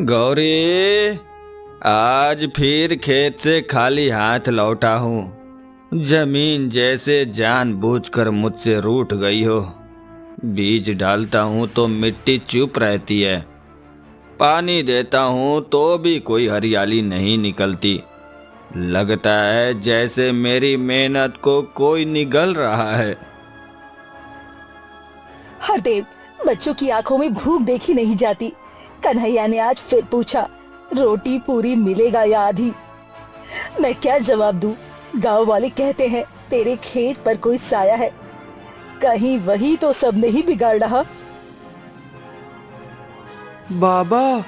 गौरी, आज फिर खेत से खाली हाथ लौटा हूँ। जमीन जैसे जानबूझकर मुझसे रूठ गई हो। बीज डालता हूँ तो मिट्टी चुप रहती है, पानी देता हूँ तो भी कोई हरियाली नहीं निकलती। लगता है जैसे मेरी मेहनत को कोई निगल रहा है। हरदेव, बच्चों की आंखों में भूख देखी नहीं जाती। कन्हैया ने आज फिर पूछा, रोटी पूरी मिलेगा या आधी? मैं क्या जवाब दूं? गांव वाले कहते हैं तेरे खेत पर कोई साया है, कहीं वही तो सब नहीं बिगाड़ रहा। बाबा,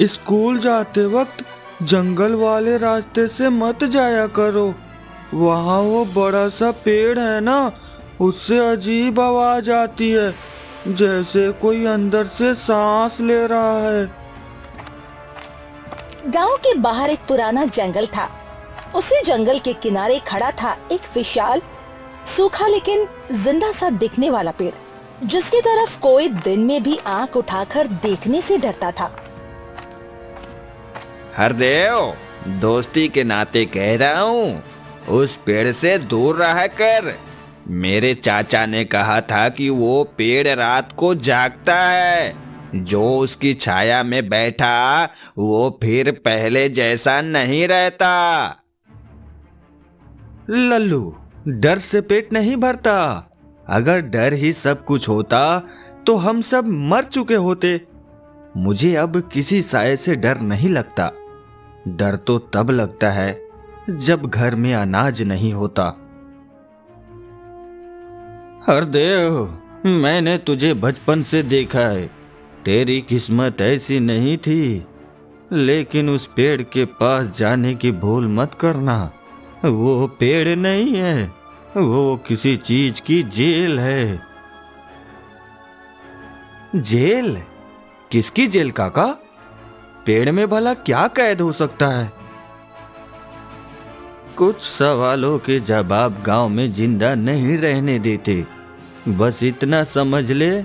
स्कूल जाते वक्त जंगल वाले रास्ते से मत जाया करो। वहाँ वो बड़ा सा पेड़ है ना, उससे अजीब आवाज आती है, जैसे कोई अंदर से सांस ले रहा है। गांव के बाहर एक पुराना जंगल था। उसी जंगल के किनारे खड़ा था एक विशाल, सूखा लेकिन जिंदा सा दिखने वाला पेड़, जिसकी तरफ कोई दिन में भी आंख उठाकर देखने से डरता था। हरदेव, दोस्ती के नाते कह रहा हूँ, उस पेड़ से दूर रहा कर। मेरे चाचा ने कहा था कि वो पेड़ रात को जागता है। जो उसकी छाया में बैठा वो फिर पहले जैसा नहीं रहता। लल्लू, डर से पेट नहीं भरता। अगर डर ही सब कुछ होता तो हम सब मर चुके होते। मुझे अब किसी साये से डर नहीं लगता। डर तो तब लगता है जब घर में अनाज नहीं होता। हरदेव, मैंने तुझे बचपन से देखा है। तेरी किस्मत ऐसी नहीं थी, लेकिन उस पेड़ के पास जाने की भूल मत करना। वो पेड़ नहीं है, वो किसी चीज की जेल है। जेल? किसकी जेल काका? पेड़ में भला क्या कैद हो सकता है? कुछ सवालों के जवाब गांव में जिंदा नहीं रहने देते। बस इतना समझ ले,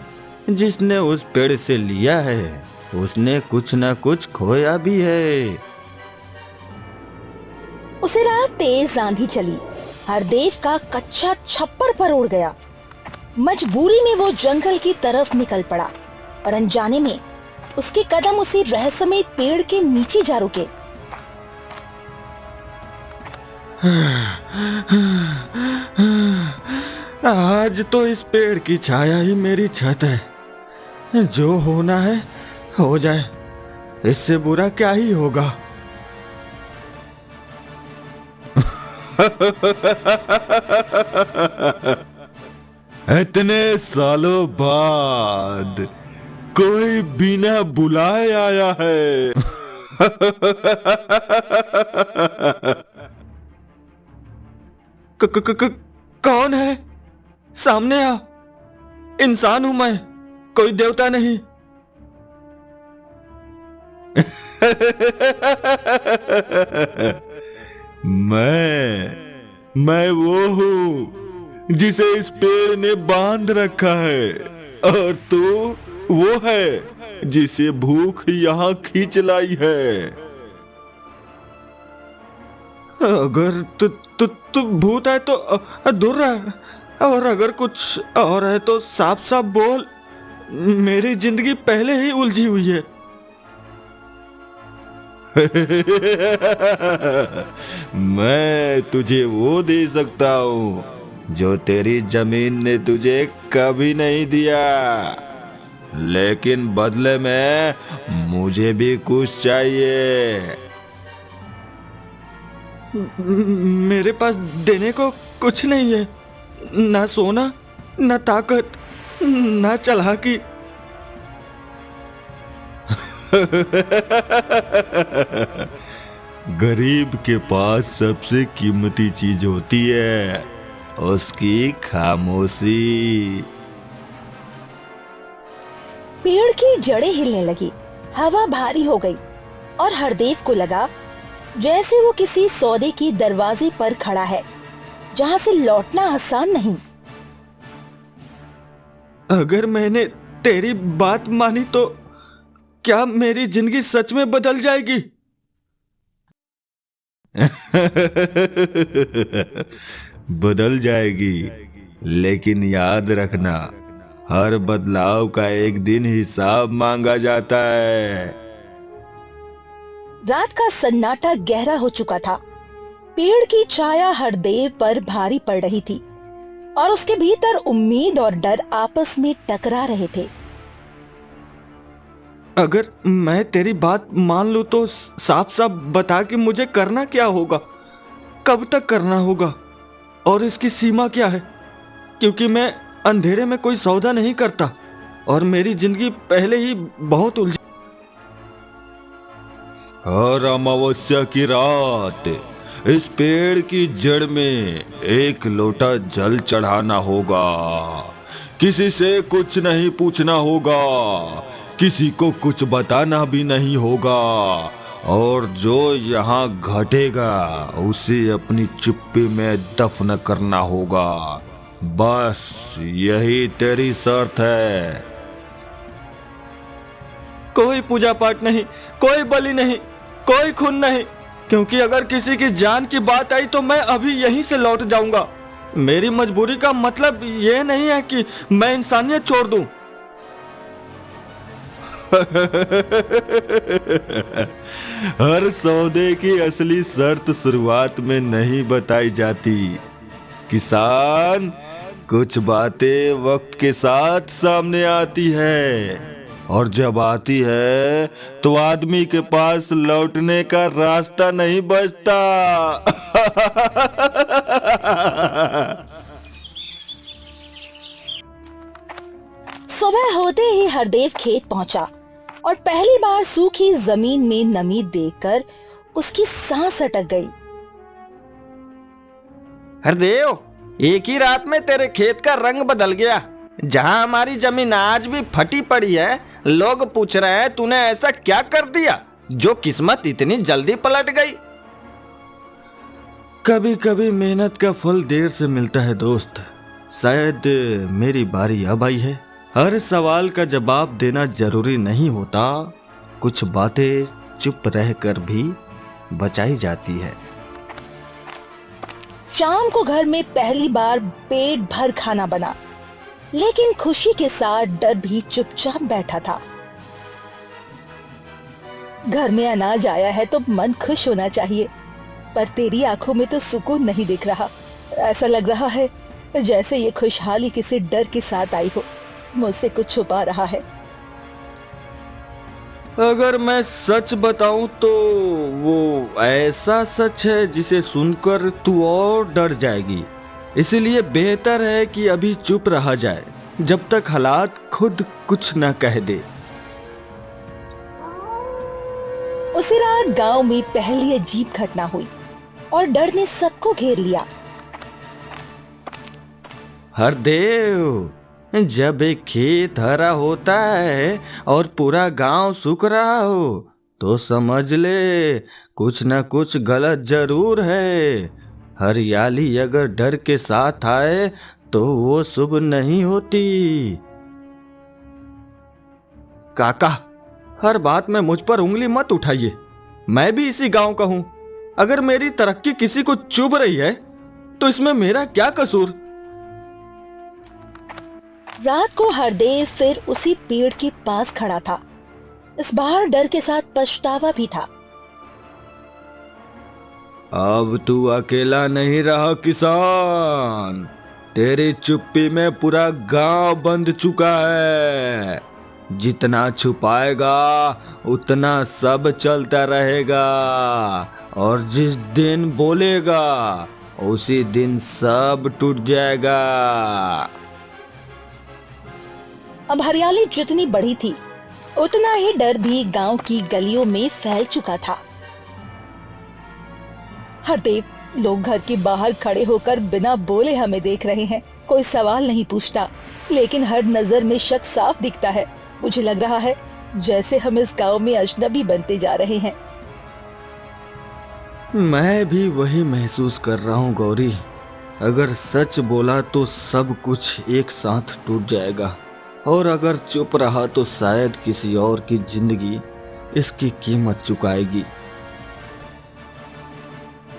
जिसने उस पेड़ से लिया है उसने कुछ ना कुछ खोया भी है। उसे रात तेज आंधी चली। हरदेव का कच्चा छप्पर पर उड़ गया। मजबूरी में वो जंगल की तरफ निकल पड़ा और अनजाने में उसके कदम उसी रहस्यमय पेड़ के नीचे जा रुके। आज तो इस पेड़ की छाया ही मेरी छत है। जो होना है हो जाए, इससे बुरा क्या ही होगा। इतने सालों बाद कोई बिना बुलाए आया है। कौन है? सामने आ। इंसान हूं मैं, कोई देवता नहीं। मैं वो हूँ जिसे इस पेड़ ने बांध रखा है, और तू वो है जिसे भूख यहाँ खींच लाई है। अगर तू भूत है तो दूर रह, और अगर कुछ और है तो साफ साफ बोल। मेरी जिंदगी पहले ही उलझी हुई है। मैं तुझे वो दे सकता हूँ जो तेरी जमीन ने तुझे कभी नहीं दिया, लेकिन बदले में मुझे भी कुछ चाहिए। मेरे पास देने को कुछ नहीं है, ना सोना, ना ताकत, ना चालाकी। गरीब के पास सबसे कीमती चीज होती है उसकी खामोशी। पेड़ की जड़ें हिलने लगी, हवा भारी हो गई और हरदेव को लगा जैसे वो किसी सौदे की दरवाजे पर खड़ा है, जहां से लौटना आसान नहीं। अगर मैंने तेरी बात मानी तो क्या मेरी जिंदगी सच में बदल जाएगी? बदल जाएगी, लेकिन याद रखना, हर बदलाव का एक दिन हिसाब मांगा जाता है। रात का सन्नाटा गहरा हो चुका था। पेड़ की छाया हरदेव पर भारी पड़ रही थी और उसके भीतर उम्मीद और डर आपस में टकरा रहे थे। अगर मैं तेरी बात मान लूं तो साफ साफ बता कि मुझे करना क्या होगा, कब तक करना होगा और इसकी सीमा क्या है, क्योंकि मैं अंधेरे में कोई सौदा नहीं करता और मेरी जिंदगी पहले ही बहुत उलझी। हर अमावस्या की रात इस पेड़ की जड़ में एक लोटा जल चढ़ाना होगा। किसी से कुछ नहीं पूछना होगा, किसी को कुछ बताना भी नहीं होगा, और जो यहाँ घटेगा उसे अपनी चुप्पी में दफन करना होगा। बस यही तेरी शर्त है। कोई पूजा पाठ नहीं, कोई बलि नहीं, कोई खून नहीं, क्योंकि अगर किसी की जान की बात आई तो मैं अभी यहीं से लौट जाऊंगा। मेरी मजबूरी का मतलब ये नहीं है कि मैं इंसानियत छोड़ दूं। हर सौदे की असली शर्त शुरुआत में नहीं बताई जाती किसान। कुछ बातें वक्त के साथ सामने आती है, और जब आती है तो आदमी के पास लौटने का रास्ता नहीं बचता। सुबह होते ही हरदेव खेत पहुंचा और पहली बार सूखी जमीन में नमी देखकर उसकी सांस अटक गई। हरदेव, एक ही रात में तेरे खेत का रंग बदल गया। जहां हमारी जमीन आज भी फटी पड़ी है, लोग पूछ रहे हैं तूने ऐसा क्या कर दिया जो किस्मत इतनी जल्दी पलट गई। कभी कभी मेहनत का फल देर से मिलता है दोस्त। शायद मेरी बारी अब आई है। हर सवाल का जवाब देना जरूरी नहीं होता, कुछ बातें चुप रहकर भी बचाई जाती है। शाम को घर में पहली बार पेट भर खाना बना, लेकिन खुशी के साथ डर भी चुपचाप बैठा था। घर में अनाज आया है तो मन खुश होना चाहिए, पर तेरी आंखों में तो सुकून नहीं दिख रहा। ऐसा लग रहा है जैसे ये खुशहाली किसी डर के साथ आई हो, मुझसे कुछ छुपा रहा है। अगर मैं सच बताऊं तो वो ऐसा सच है जिसे सुनकर तू और डर जाएगी। इसलिए बेहतर है कि अभी चुप रहा जाए जब तक हालात खुद कुछ न कह दे। उसी रात गांव में पहली अजीब घटना हुई और डर ने सबको घेर लिया। हरदेव, जब एक खेत हरा होता है और पूरा गांव सूख रहा हो तो समझ ले कुछ न कुछ गलत जरूर है। हरियाली अगर डर के साथ आए तो वो शुभ नहीं होती। काका, हर बात में मुझ पर उंगली मत उठाइए। मैं भी इसी गांव का हूं। अगर मेरी तरक्की किसी को चुभ रही है तो इसमें मेरा क्या कसूर? रात को हरदेव फिर उसी पेड़ के पास खड़ा था। इस बार डर के साथ पछतावा भी था। अब तू अकेला नहीं रहा किसान। तेरी चुप्पी में पूरा गांव बंद चुका है। जितना छुपाएगा उतना सब चलता रहेगा, और जिस दिन बोलेगा उसी दिन सब टूट जाएगा। अब हरियाली जितनी बढ़ी थी उतना ही डर भी गांव की गलियों में फैल चुका था। हरदेव, लोग घर के बाहर खड़े होकर बिना बोले हमें देख रहे हैं। कोई सवाल नहीं पूछता, लेकिन हर नजर में शक साफ दिखता है। मुझे लग रहा है जैसे हम इस गांव में अजनबी बनते जा रहे हैं। मैं भी वही महसूस कर रहा हूँ गौरी। अगर सच बोला तो सब कुछ एक साथ टूट जाएगा और अगर चुप रहा तो शायद किसी और की जिंदगी इसकी कीमत चुकाएगी।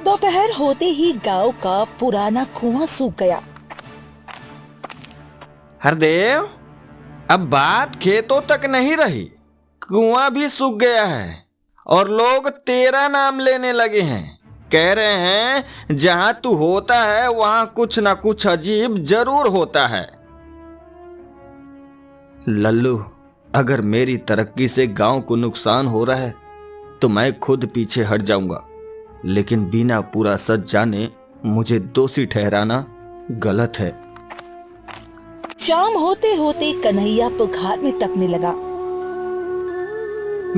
दोपहर होते ही गांव का पुराना कुआं सूख गया। हरदेव, अब बात खेतों तक नहीं रही, कुआं भी सूख गया है और लोग तेरा नाम लेने लगे हैं। कह रहे हैं जहां तू होता है वहां कुछ ना कुछ अजीब जरूर होता है। लल्लू, अगर मेरी तरक्की से गांव को नुकसान हो रहा है तो मैं खुद पीछे हट जाऊंगा, लेकिन बिना पूरा सच जाने मुझे दोषी ठहराना गलत है। शाम होते होते कन्हैया पुकार में टपने लगा।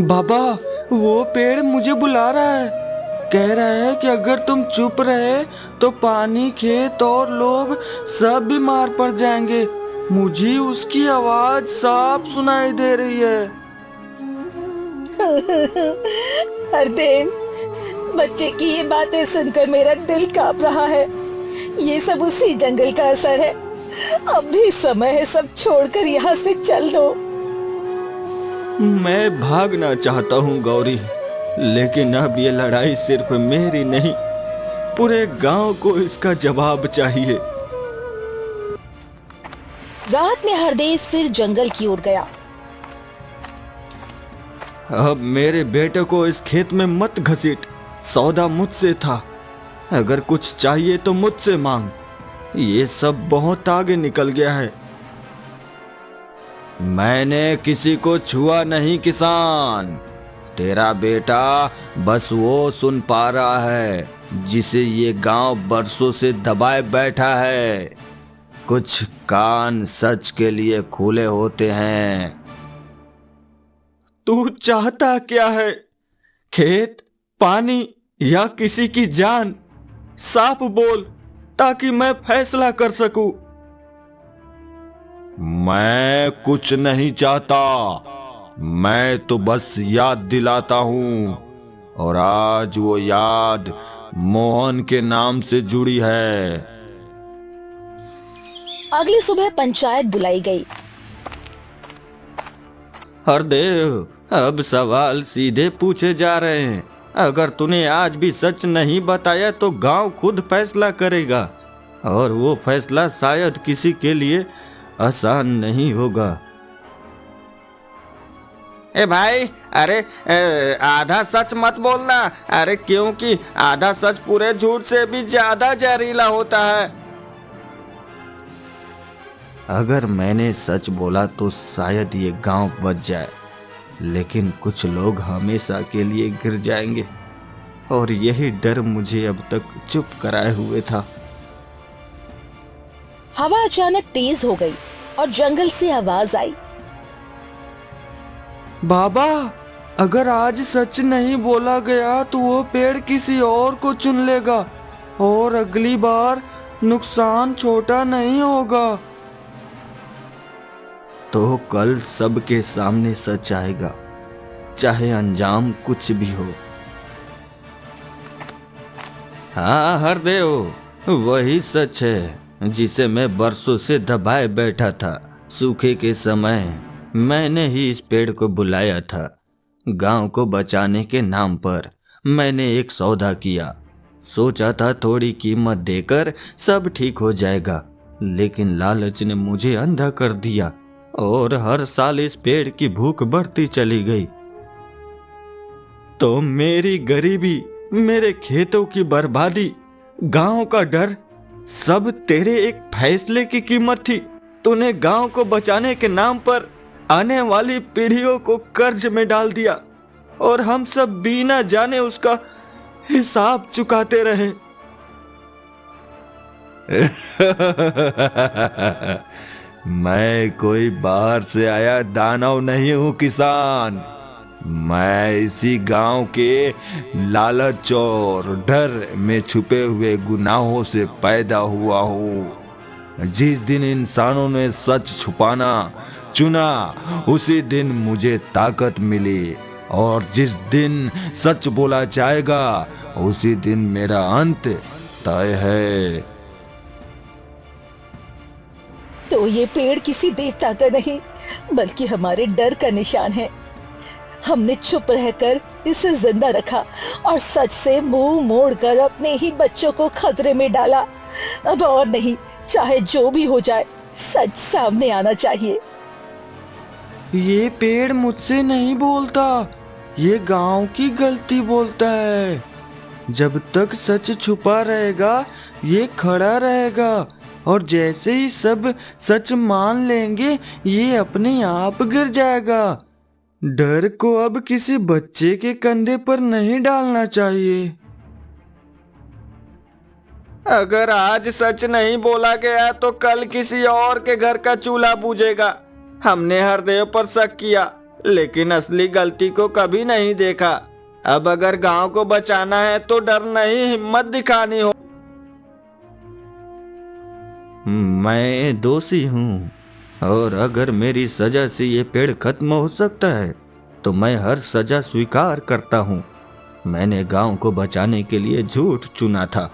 बाबा, वो पेड़ मुझे बुला रहा है। कह रहा है कि अगर तुम चुप रहे तो पानी, खेत और लोग सब बीमार पड़ जाएंगे। मुझे उसकी आवाज साफ सुनाई दे रही है। हरदेव, बच्चे की ये बातें सुनकर मेरा दिल कांप रहा है। ये सब उसी जंगल का असर है। अब भी समय है, सब छोड़कर यहाँ से चल दो। मैं भागना चाहता हूँ गौरी, लेकिन अब ये लड़ाई सिर्फ मेरी नहीं, पूरे गांव को इसका जवाब चाहिए। रात में हरदेव फिर जंगल की ओर गया। अब मेरे बेटे को इस खेत में मत घसीट। सौदा मुझसे था, अगर कुछ चाहिए तो मुझसे मांग। ये सब बहुत आगे निकल गया है। मैंने किसी को छुआ नहीं किसान। तेरा बेटा बस वो सुन पा रहा है जिसे ये गांव बरसों से दबाए बैठा है। कुछ कान सच के लिए खुले होते हैं। तू चाहता क्या है? खेत, पानी या किसी की जान? साफ बोल ताकि मैं फैसला कर सकूं। मैं कुछ नहीं चाहता, मैं तो बस याद दिलाता हूं, और आज वो याद मोहन के नाम से जुड़ी है। अगली सुबह पंचायत बुलाई गई। हरदेव, अब सवाल सीधे पूछे जा रहे हैं। अगर तूने आज भी सच नहीं बताया तो गांव खुद फैसला करेगा, और वो फैसला शायद किसी के लिए आसान नहीं होगा। ए भाई, अरे आधा सच मत बोलना। अरे क्योंकि आधा सच पूरे झूठ से भी ज्यादा जहरीला होता है। अगर मैंने सच बोला तो शायद ये गांव बच जाए, लेकिन कुछ लोग हमेशा के लिए गिर जाएंगे, और यही डर मुझे अब तक चुप कराए हुए था। हवा अचानक तेज हो गई और जंगल से आवाज आई। बाबा, अगर आज सच नहीं बोला गया तो वो पेड़ किसी और को चुन लेगा, और अगली बार नुकसान छोटा नहीं होगा। तो कल सबके सामने सच आएगा, चाहे अंजाम कुछ भी हो। हाँ हरदेव, वही सच है जिसे मैं बरसों से दबाए बैठा था। सूखे के समय मैंने ही इस पेड़ को बुलाया था। गांव को बचाने के नाम पर मैंने एक सौदा किया। सोचा था थोड़ी कीमत देकर सब ठीक हो जाएगा, लेकिन लालच ने मुझे अंधा कर दिया, और हर साल इस पेड़ की भूख बढ़ती चली गई। तो मेरी गरीबी, मेरे खेतों की बर्बादी, गांव का डर, सब तेरे एक फैसले की कीमत थी। तूने गांव को बचाने के नाम पर आने वाली पीढ़ियों को कर्ज में डाल दिया, और हम सब बिना जाने उसका हिसाब चुकाते रहे। मैं कोई बाहर से आया दानव नहीं हूं किसान। मैं इसी गांव के लालच और डर में छुपे हुए गुनाहों से पैदा हुआ हूं। जिस दिन इंसानों ने सच छुपाना चुना, उसी दिन मुझे ताकत मिली, और जिस दिन सच बोला जाएगा उसी दिन मेरा अंत तय है। तो ये पेड़ किसी देवता का नहीं, बल्कि हमारे डर का निशान है। हमने चुप रहकर इसे जिंदा रखा और सच से मुंह मोड़कर अपने ही बच्चों को खतरे में डाला। अब और नहीं, चाहे जो भी हो जाए, सच सामने आना चाहिए। ये पेड़ मुझसे नहीं बोलता, ये गांव की गलती बोलता है। जब तक सच छुपा रहेगा ये खड़ा रहेगा, और जैसे ही सब सच मान लेंगे ये अपने आप गिर जाएगा। डर को अब किसी बच्चे के कंधे पर नहीं डालना चाहिए। अगर आज सच नहीं बोला गया तो कल किसी और के घर का चूल्हा बुझेगा। हमने हरदेव पर शक किया, लेकिन असली गलती को कभी नहीं देखा। अब अगर गांव को बचाना है तो डर नहीं, हिम्मत दिखानी हो। मैं दोषी हूँ, और अगर मेरी सजा से ये पेड़ खत्म हो सकता है तो मैं हर सजा स्वीकार करता हूँ। मैंने गांव को बचाने के लिए झूठ चुना था,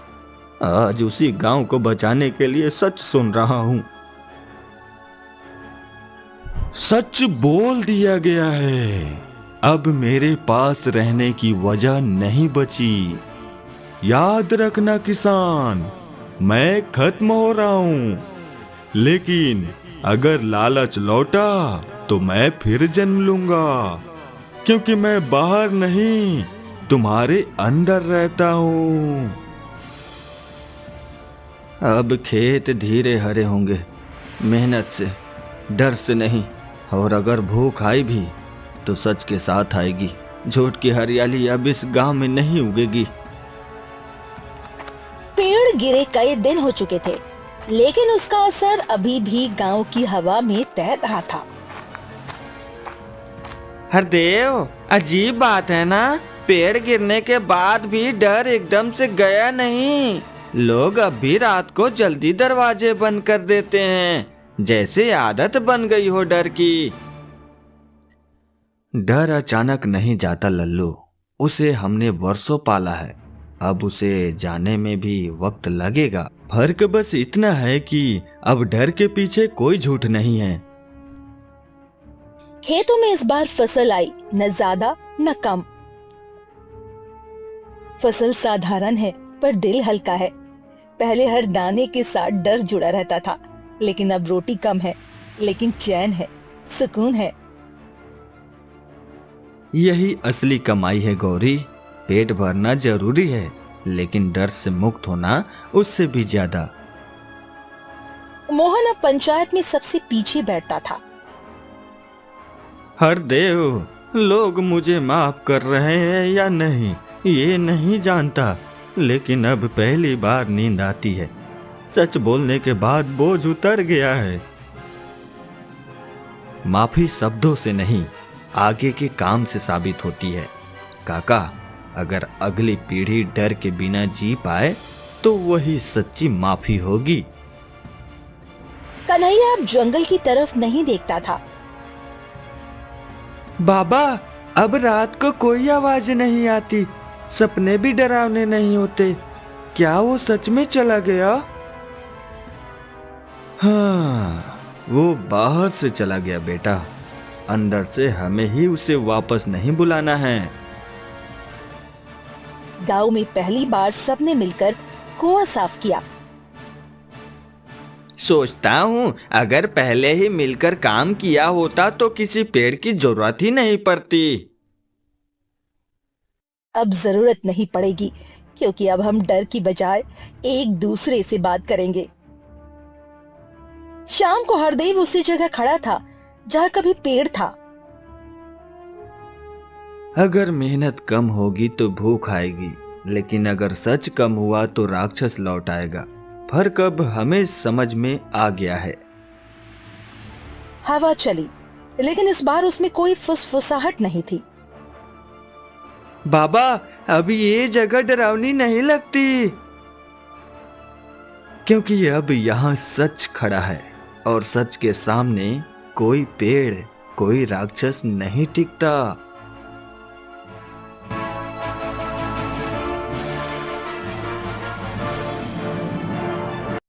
आज उसी गांव को बचाने के लिए सच सुन रहा हूँ। सच बोल दिया गया है, अब मेरे पास रहने की वजह नहीं बची। याद रखना किसान, मैं खत्म हो रहा हूँ, लेकिन अगर लालच लौटा तो मैं फिर जन्म लूंगा, क्योंकि मैं बाहर नहीं तुम्हारे अंदर रहता हूँ। अब खेत धीरे हरे होंगे, मेहनत से, डर से नहीं। और अगर भूख आई भी तो सच के साथ आएगी। झूठ की हरियाली अब इस गांव में नहीं उगेगी। पेड़ गिरे कई दिन हो चुके थे, लेकिन उसका असर अभी भी गांव की हवा में तैर रहा था। हरदेव, अजीब बात है ना, पेड़ गिरने के बाद भी डर एकदम से गया नहीं। लोग अब भी रात को जल्दी दरवाजे बंद कर देते हैं, जैसे आदत बन गई हो डर की। डर अचानक नहीं जाता लल्लू, उसे हमने वर्षों पाला है, अब उसे जाने में भी वक्त लगेगा। फर्क बस इतना है कि अब डर के पीछे कोई झूठ नहीं है। खेतों में इस बार फसल आई, न ज्यादा न कम। फसल साधारण है पर दिल हल्का है। पहले हर दाने के साथ डर जुड़ा रहता था, लेकिन अब रोटी कम है, लेकिन चैन है, सुकून है। यही असली कमाई है गौरी। पेट भरना जरूरी है, लेकिन डर से मुक्त होना उससे भी ज्यादा। मोहन अब पंचायत में सबसे पीछे बैठता था। हरदेव, लोग मुझे माफ कर रहे हैं या नहीं ये नहीं जानता, लेकिन अब पहली बार नींद आती है। सच बोलने के बाद बोझ उतर गया है। माफी शब्दों से नहीं, आगे के काम से साबित होती है। काका, अगर अगली पीढ़ी डर के बिना जी पाए तो वही सच्ची माफी होगी। कन्हैया अब जंगल की तरफ नहीं देखता था। बाबा, अब रात को कोई आवाज नहीं आती, सपने भी डरावने नहीं होते। क्या वो सच में चला गया? हाँ, वो बाहर से चला गया बेटा, अंदर से हमें ही उसे वापस नहीं बुलाना है। गांव में पहली बार सबने मिलकर कुआं साफ किया। सोचता हूँ अगर पहले ही मिलकर काम किया होता तो किसी पेड़ की जरूरत ही नहीं पड़ती। अब जरूरत नहीं पड़ेगी, क्योंकि अब हम डर की बजाय एक दूसरे से बात करेंगे। शाम को हरदेव उसी जगह खड़ा था जहाँ कभी पेड़ था। अगर मेहनत कम होगी तो भूख आएगी, लेकिन अगर सच कम हुआ तो राक्षस लौट आएगा। फर्क अब हमें समझ में आ गया है। हवा चली, लेकिन इस बार उसमें कोई फुसफुसाहट नहीं थी। बाबा, अब ये जगह डरावनी नहीं लगती, क्योंकि अब यहाँ सच खड़ा है, और सच के सामने कोई पेड़, कोई राक्षस नहीं टिकता।